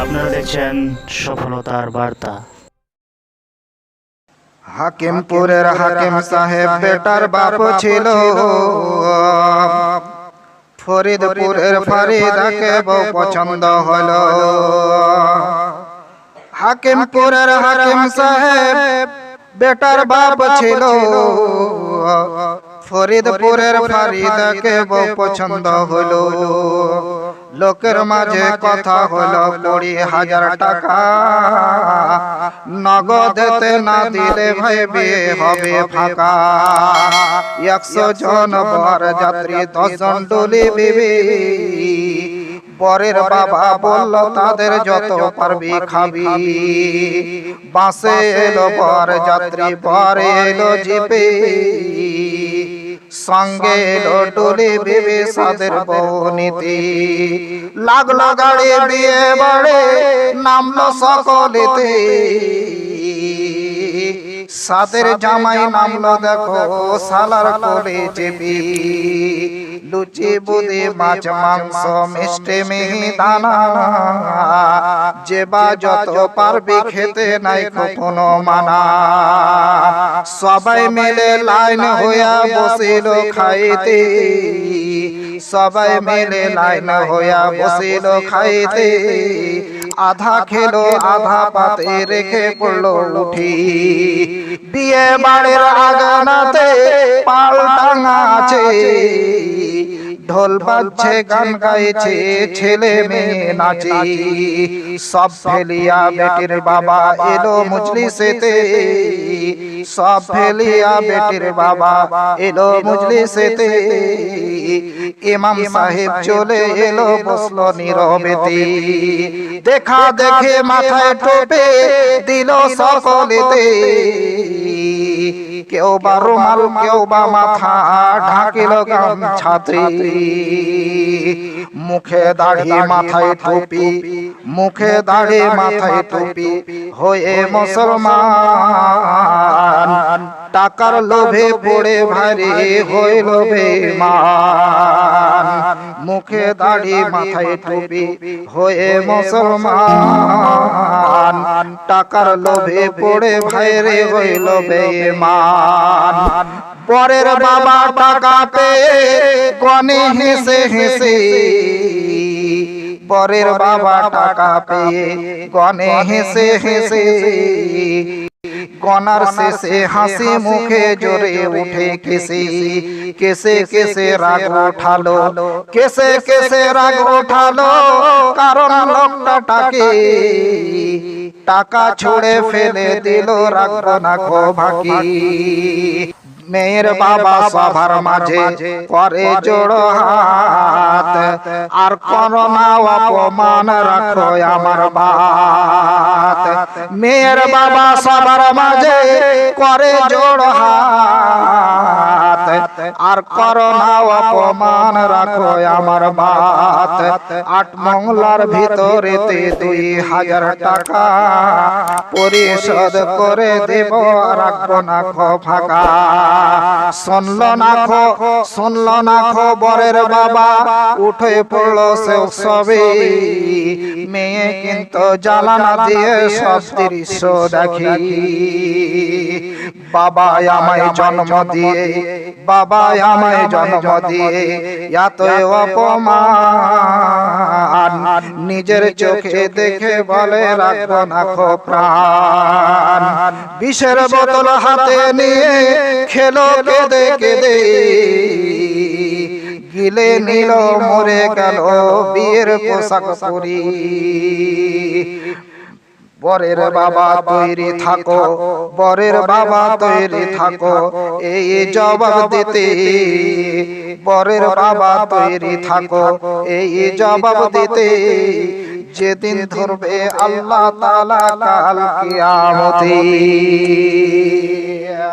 আপনারা দেখছেন সফলতার বার্তা। হাকিমপুরের হাকিম সাহেব বেটার বাপ ছিল, ফরিদপুরের ফরিদাকে বউ পছন্দ হলো। হাকিমপুরের হাকিম সাহেব বেটার বাপ ছিল, ফরিদপুরের ফরিদাকে বউ পছন্দ হলো। লোকের মাঝে কথা হলো 20,000 টাকা নগদেতে না দিলে ভাই বিয়ে হবে ফাঁকা। 100 জন বর যাত্রী 10 জন ডুলি বিবি, বরের বাবা বলল তাদের যত পারবি খাবি। বাসে এলো বর যাত্রী, বর এলো জিপে, সঙ্গে এলো ডুলি বিবি সাদের বউনিতি। লাগলো গাড়ি বিয়ে বাড়ে, নামলো সকলেতে। সাদের জামাই নামলো দেখো সালার কোলে চেপি। লুচি বুদি মাছ মাংস মিষ্টি মিহিদানা, যে বা যত পারবি খেতে নাই কোনো মানা। সবাই মিলে লাইন হইয়া বসিল খাইতে, সবাই মিলে লাইন হইয়া বসিল খাইতে। আধা খেলো আধা পাতে রেখে পড়লো উঠি। বিয়ে বাড়ির আগানাতে পাল টাঙা আছে, ঢোল বাজছে গান গাইছে ছেলে মেয়ে নাচে। সব ফেলিয়া বেটির বাবা এলো মজলিসেতে, সব ফেলিয়া বেটির বাবা এলো মজলিসেতে। ইমাম সাহেব চলে এলো বসলো নীরবেতে। দেখা দেখে মাথায় টোপে দিল সকলেতে। কেউ বা রুমাল কেউ বা মাথা ঢাকিল গামছাতে। মুখে দাড়ি মাথায় টুপি, মুখে দাড়ি মাথায় টুপি হয়ে মুসলমান। টাকার লোভে পড়ে ভারী হইল বেঈমান। মুখে দাড়ি মাথায় টুপি হয়ে মুসলমান। টাকার লোভে পড়ে ভাইরে হইল বেঈমান। বরের বাবা টাকা পেয়ে গনে হেসে হেসে, বরের বাবা টাকা পেয়ে গনে হেসে হেসে। গনার শেষে হাসি মুখে জোরে উঠে কেসে। কেসে কেসে রাগ ওঠালো, কেসে কেসে রাগ ওঠালো, কারণ লোকটাকে টাকা ছুড়ে ফেলে দিল, রাখবো না গো বাকি। মেয়ের বাবা সবার মাঝে করে জোড় হাত, আর করোনা অপমান রাখো আমার বাত। মেয়ের বাবা সবার মাঝে করে জোড় হাত, আর করোনা অপমান রাখো আমার বাত। 8 মংলার ভিতরেতে 2,000 টাকা পরিশোধ করে দেব, রাখবো না খো ফাঁকা। শুনলো না খো বরের বাবা, উঠে পড়লো সে সবে। মেয়ে কিন্তু জ্বালানা দিয়ে সব দৃশ্য দেখি। বাবা আমায় জন্ম দিয়ে, বাবা আমায় জন্ম দিয়ে এত অপমান। নিজের চোখে দেখে বলে রাখবো না খো প্রাণ। বিষের বোতল হাতে নিয়ে খেলো কেঁদে কেঁদে, গিলে নিল মরে গেল বিয়ের পোশাক পরি। বরের বাবা তৈরি থাকো, বরের বাবা তৈরি থাকো এই জবাব দিতে। বরের বাবা তৈরি থাকো এই জবাব দিতে, যেদিন ধরবে আল্লাহ তাআলা কাল কিয়ামতে।